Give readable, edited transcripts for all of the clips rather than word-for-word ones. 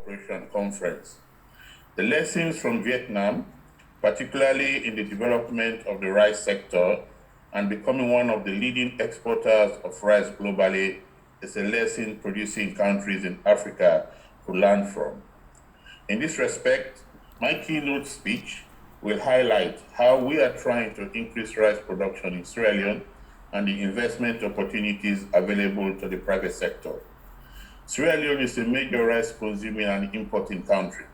Cooperation Conference. The lessons from Vietnam, particularly in the development of the rice sector and becoming one of the leading exporters of rice globally, is a lesson producing countries in Africa could learn from. In this respect, my keynote speech will highlight how we are trying to increase rice production in Sierra Leone and the investment opportunities available to the private sector. Sierra Leone is a major rice consuming and importing country.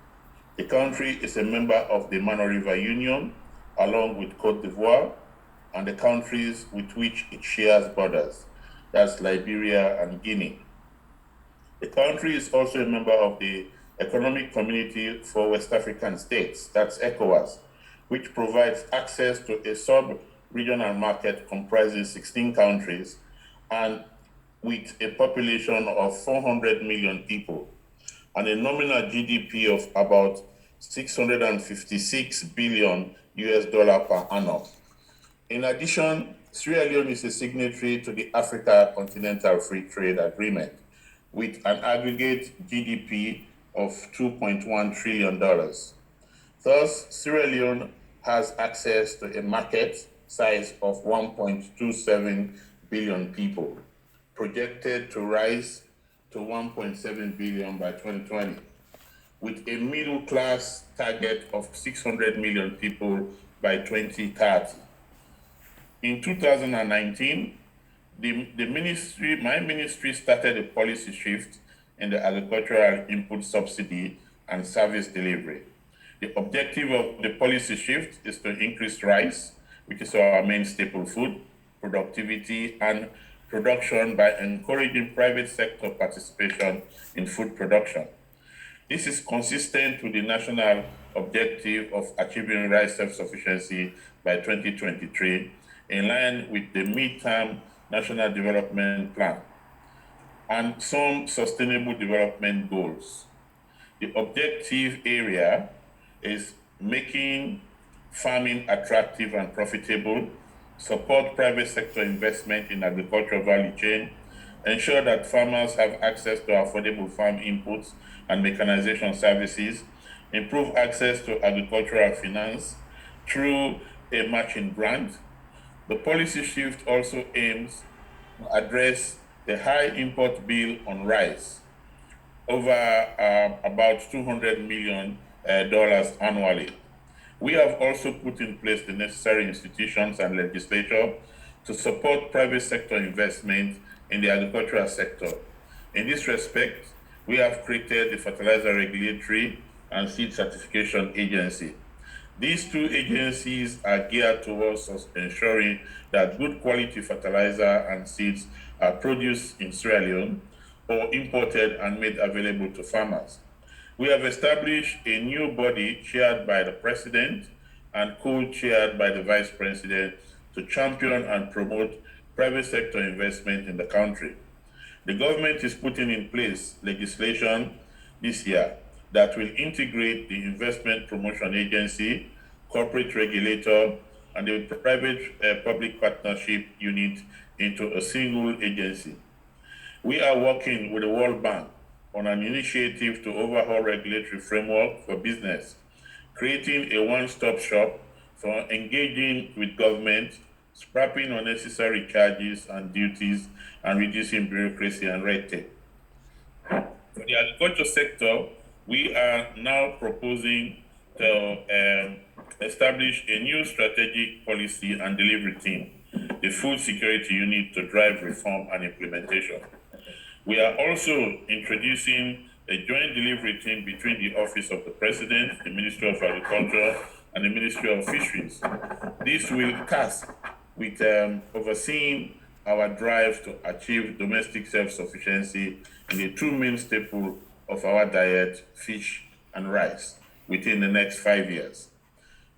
The country is a member of the Mano River Union, along with Cote d'Ivoire, and the countries with which it shares borders, that's Liberia and Guinea. The country is also a member of the Economic Community for West African States, that's ECOWAS, which provides access to a sub-regional market comprising 16 countries and with a population of 400 million people and a nominal GDP of about 656 billion US dollar per annum. In addition, Sierra Leone is a signatory to the Africa Continental Free Trade Agreement with an aggregate GDP of $2.1 trillion. Thus, Sierra Leone has access to a market size of 1.27 billion people, projected to rise to 1.7 billion by 2020, with a middle class target of 600 million people by 2030. In 2019, my ministry started a policy shift in the agricultural input subsidy and service delivery. The objective of the policy shift is to increase rice, which is our main staple food, productivity and production by encouraging private sector participation in food production. This is consistent with the national objective of achieving rice self-sufficiency by 2023, in line with the midterm National Development Plan and some sustainable development goals. The objective area is making farming attractive and profitable, support private sector investment in agricultural value chain, ensure that farmers have access to affordable farm inputs and mechanization services, improve access to agricultural finance through a matching grant. The policy shift also aims to address the high import bill on rice, over about $200 million annually. We have also put in place the necessary institutions and legislature to support private sector investment in the agricultural sector. In this respect, we have created the Fertilizer Regulatory and Seed Certification Agency. These two agencies are geared towards ensuring that good quality fertilizer and seeds are produced in Sierra Leone or imported and made available to farmers. We have established a new body chaired by the President and co-chaired by the Vice President to champion and promote private sector investment in the country. The government is putting in place legislation this year that will integrate the Investment Promotion Agency, corporate regulator, and the private public partnership unit into a single agency. We are working with the World Bank on an initiative to overhaul regulatory framework for business, creating a one-stop shop for engaging with government, scrapping unnecessary charges and duties, and reducing bureaucracy and red tape. For the agriculture sector, we are now proposing to establish a new strategic policy and delivery team, the Food Security Unit, to drive reform and implementation. We are also introducing a joint delivery team between the Office of the President, the Ministry of Agriculture, and the Ministry of Fisheries. This will task with overseeing our drive to achieve domestic self-sufficiency in the two main staples of our diet, fish and rice, within the next 5 years.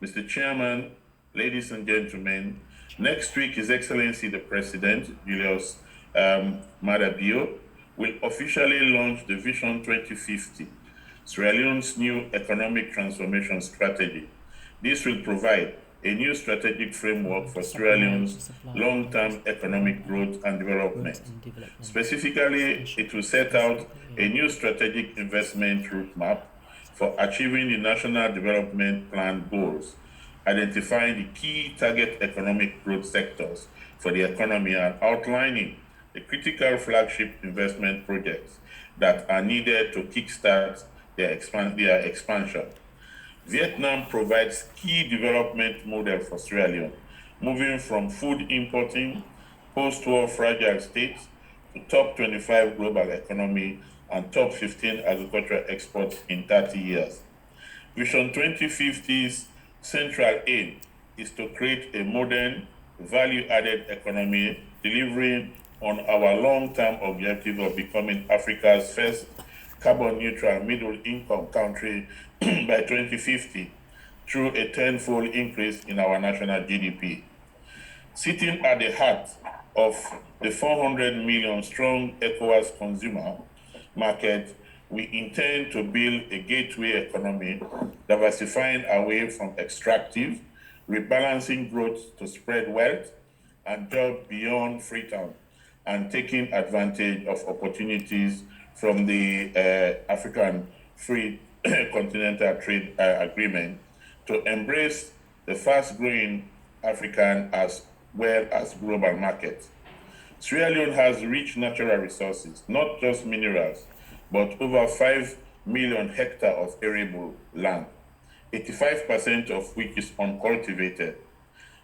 Mr. Chairman, ladies and gentlemen, next week His Excellency the President, Julius Maada Bio, will officially launch the Vision 2050, Sierra Leone's new economic transformation strategy. This will provide a new strategic framework for Sierra Leone's long-term economic growth and development. Specifically, it will set out a new strategic investment roadmap for achieving the National Development Plan goals, identifying the key target economic growth sectors for the economy and outlining the critical flagship investment projects that are needed to kickstart their expansion. Vietnam provides key development model for Sierra Leone, moving from food importing, post-war fragile states to top 25 global economy and top 15 agricultural exports in 30 years. Vision 2050's central aim is to create a modern, value-added economy delivering on our long-term objective of becoming Africa's first carbon-neutral middle-income country by 2050 through a tenfold increase in our national GDP. Sitting at the heart of the 400 million strong ECOWAS consumer market, we intend to build a gateway economy, diversifying away from extractive, rebalancing growth to spread wealth and jobs beyond Freetown, and taking advantage of opportunities from the African Free Continental Trade Agreement to embrace the fast-growing African as well as global market. Sierra Leone has rich natural resources, not just minerals, but over 5 million hectares of arable land, 85% of which is uncultivated.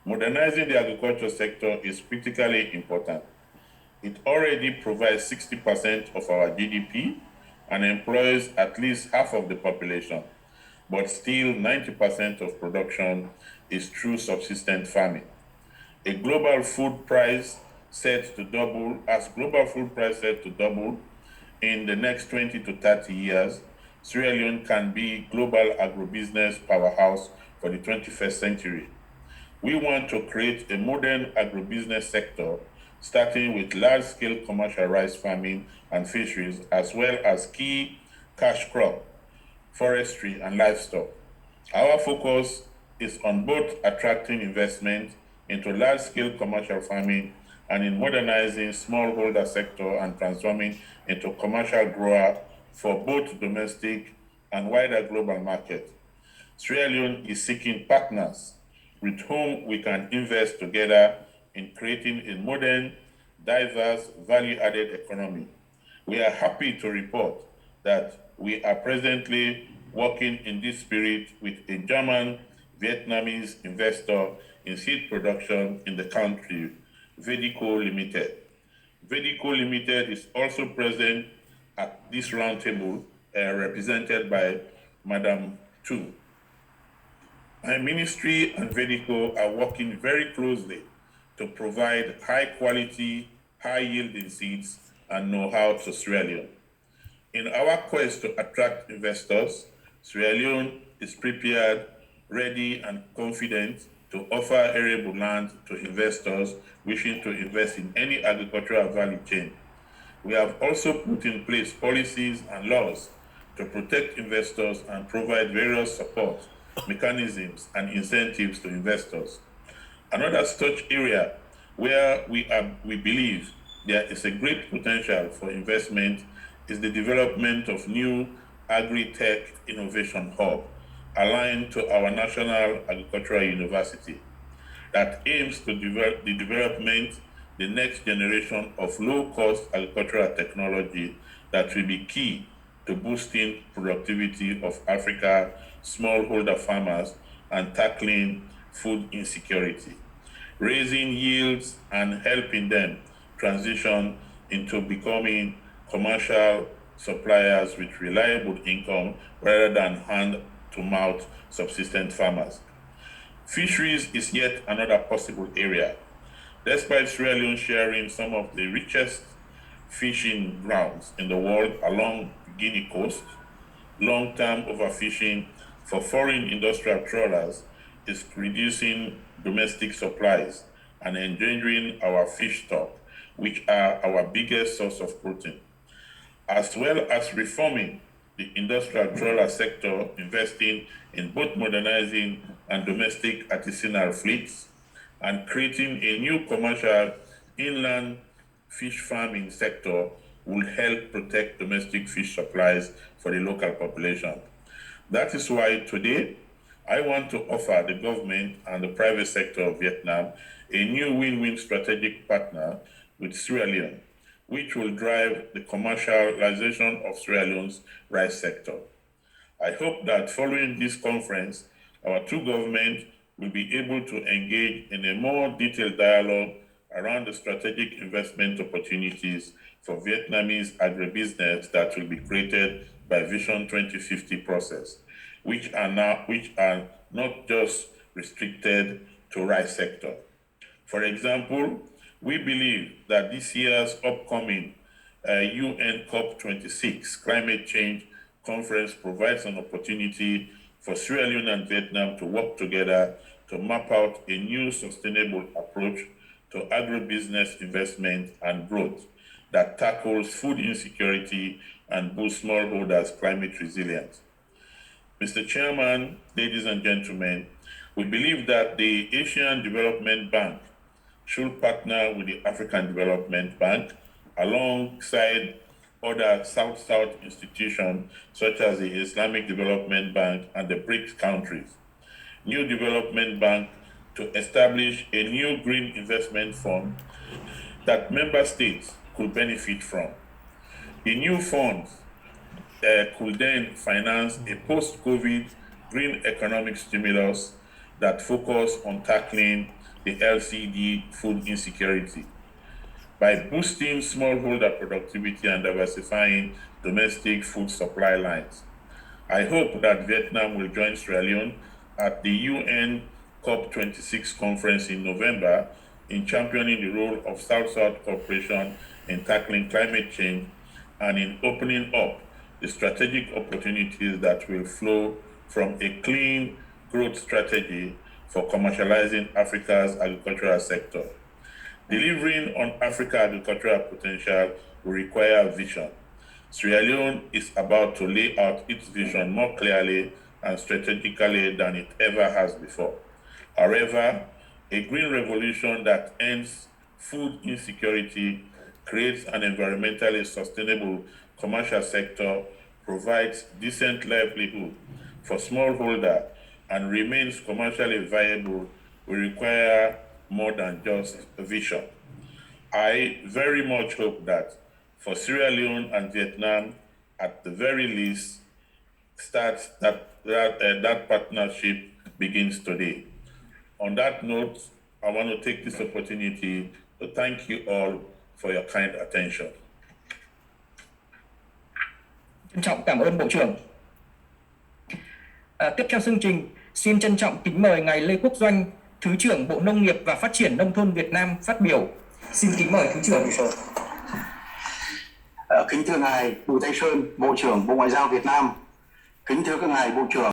Modernizing the agriculture sector is critically important. It already provides 60% of our GDP and employs at least half of the population, but still 90% of production is through subsistence farming. As global food price set to double in the next 20 to 30 years, Sierra Leone can be global agribusiness powerhouse for the 21st century. We want to create a modern agribusiness sector, starting with large-scale commercial rice farming and fisheries, as well as key cash crop, forestry, and livestock. Our focus is on both attracting investment into large-scale commercial farming and in modernizing smallholder sector and transforming into commercial grower for both domestic and wider global market. Sierra Leone is seeking partners with whom we can invest together in creating a modern, diverse, value-added economy. We are happy to report that we are presently working in this spirit with a German Vietnamese investor in seed production in the country, Vedico Limited. Vedico Limited is also present at this roundtable, represented by Madam Tu. My ministry and Vedico are working very closely to provide high-quality, high-yielding seeds and know-how to Sierra Leone. In our quest to attract investors, Sierra Leone is prepared, ready, and confident to offer arable land to investors wishing to invest in any agricultural value chain. We have also put in place policies and laws to protect investors and provide various support mechanisms and incentives to investors. Another such area where we believe there is a great potential for investment is the development of new agri-tech innovation hub aligned to our National Agricultural University that aims to develop the next generation of low-cost agricultural technology that will be key to boosting productivity of Africa smallholder farmers and tackling food insecurity, raising yields and helping them transition into becoming commercial suppliers with reliable income rather than hand-to-mouth subsistence farmers. Fisheries is yet another possible area. Despite Sierra Leone sharing some of the richest fishing grounds in the world along the Guinea coast, long-term overfishing for foreign industrial trawlers is reducing domestic supplies and endangering our fish stock, which are our biggest source of protein, as well as reforming the industrial trawler sector, investing in both modernizing and domestic artisanal fleets, and creating a new commercial inland fish farming sector will help protect domestic fish supplies for the local population. That is why today I want to offer the government and the private sector of Vietnam a new win-win strategic partner with Sierra Leone, which will drive the commercialization of Sierra Leone's rice sector. I hope that following this conference, our two governments will be able to engage in a more detailed dialogue around the strategic investment opportunities for Vietnamese agribusiness that will be created by Vision 2050 process, which are not just restricted to rice sector. For example, we believe that this year's upcoming UN COP26 climate change conference provides an opportunity for Sierra Leone and Vietnam to work together to map out a new sustainable approach to agribusiness investment and growth that tackles food insecurity and boosts smallholders' climate resilience. Mr. Chairman, ladies and gentlemen, we believe that the Asian Development Bank should partner with the African Development Bank alongside other South-South institutions such as the Islamic Development Bank and the BRICS countries. New Development Bank to establish a new green investment fund that member states could benefit from. The new funds could then finance a post-COVID green economic stimulus that focus on tackling the LCD food insecurity by boosting smallholder productivity and diversifying domestic food supply lines. I hope that Vietnam will join Sierra Leone at the UN COP26 conference in November in championing the role of South-South cooperation in tackling climate change and in opening up the strategic opportunities that will flow from a clean growth strategy for commercializing Africa's agricultural sector. Delivering on Africa's agricultural potential will require vision. Sierra Leone is about to lay out its vision more clearly and strategically than it ever has before. However, a green revolution that ends food insecurity, creates an environmentally sustainable commercial sector, provides decent livelihood for smallholder, and remains commercially viable will require more than just a vision. I very much hope that for Sierra Leone and Vietnam, at the very least, that partnership begins today. On that note, I want to take this opportunity to thank you all for your kind attention. Trân trọng cảm ơn Bộ trưởng. Tiếp theo chương trình, xin trân trọng kính mời ngài Lê Quốc Doanh, Thứ trưởng Bộ Nông nghiệp và Phát triển Nông thôn Việt Nam phát biểu. Xin kính mời Thứ trưởng. Kính thưa ngài Bùi Thanh Sơn, Bộ trưởng Bộ Ngoại giao Việt Nam. Kính thưa các ngài Bộ trưởng.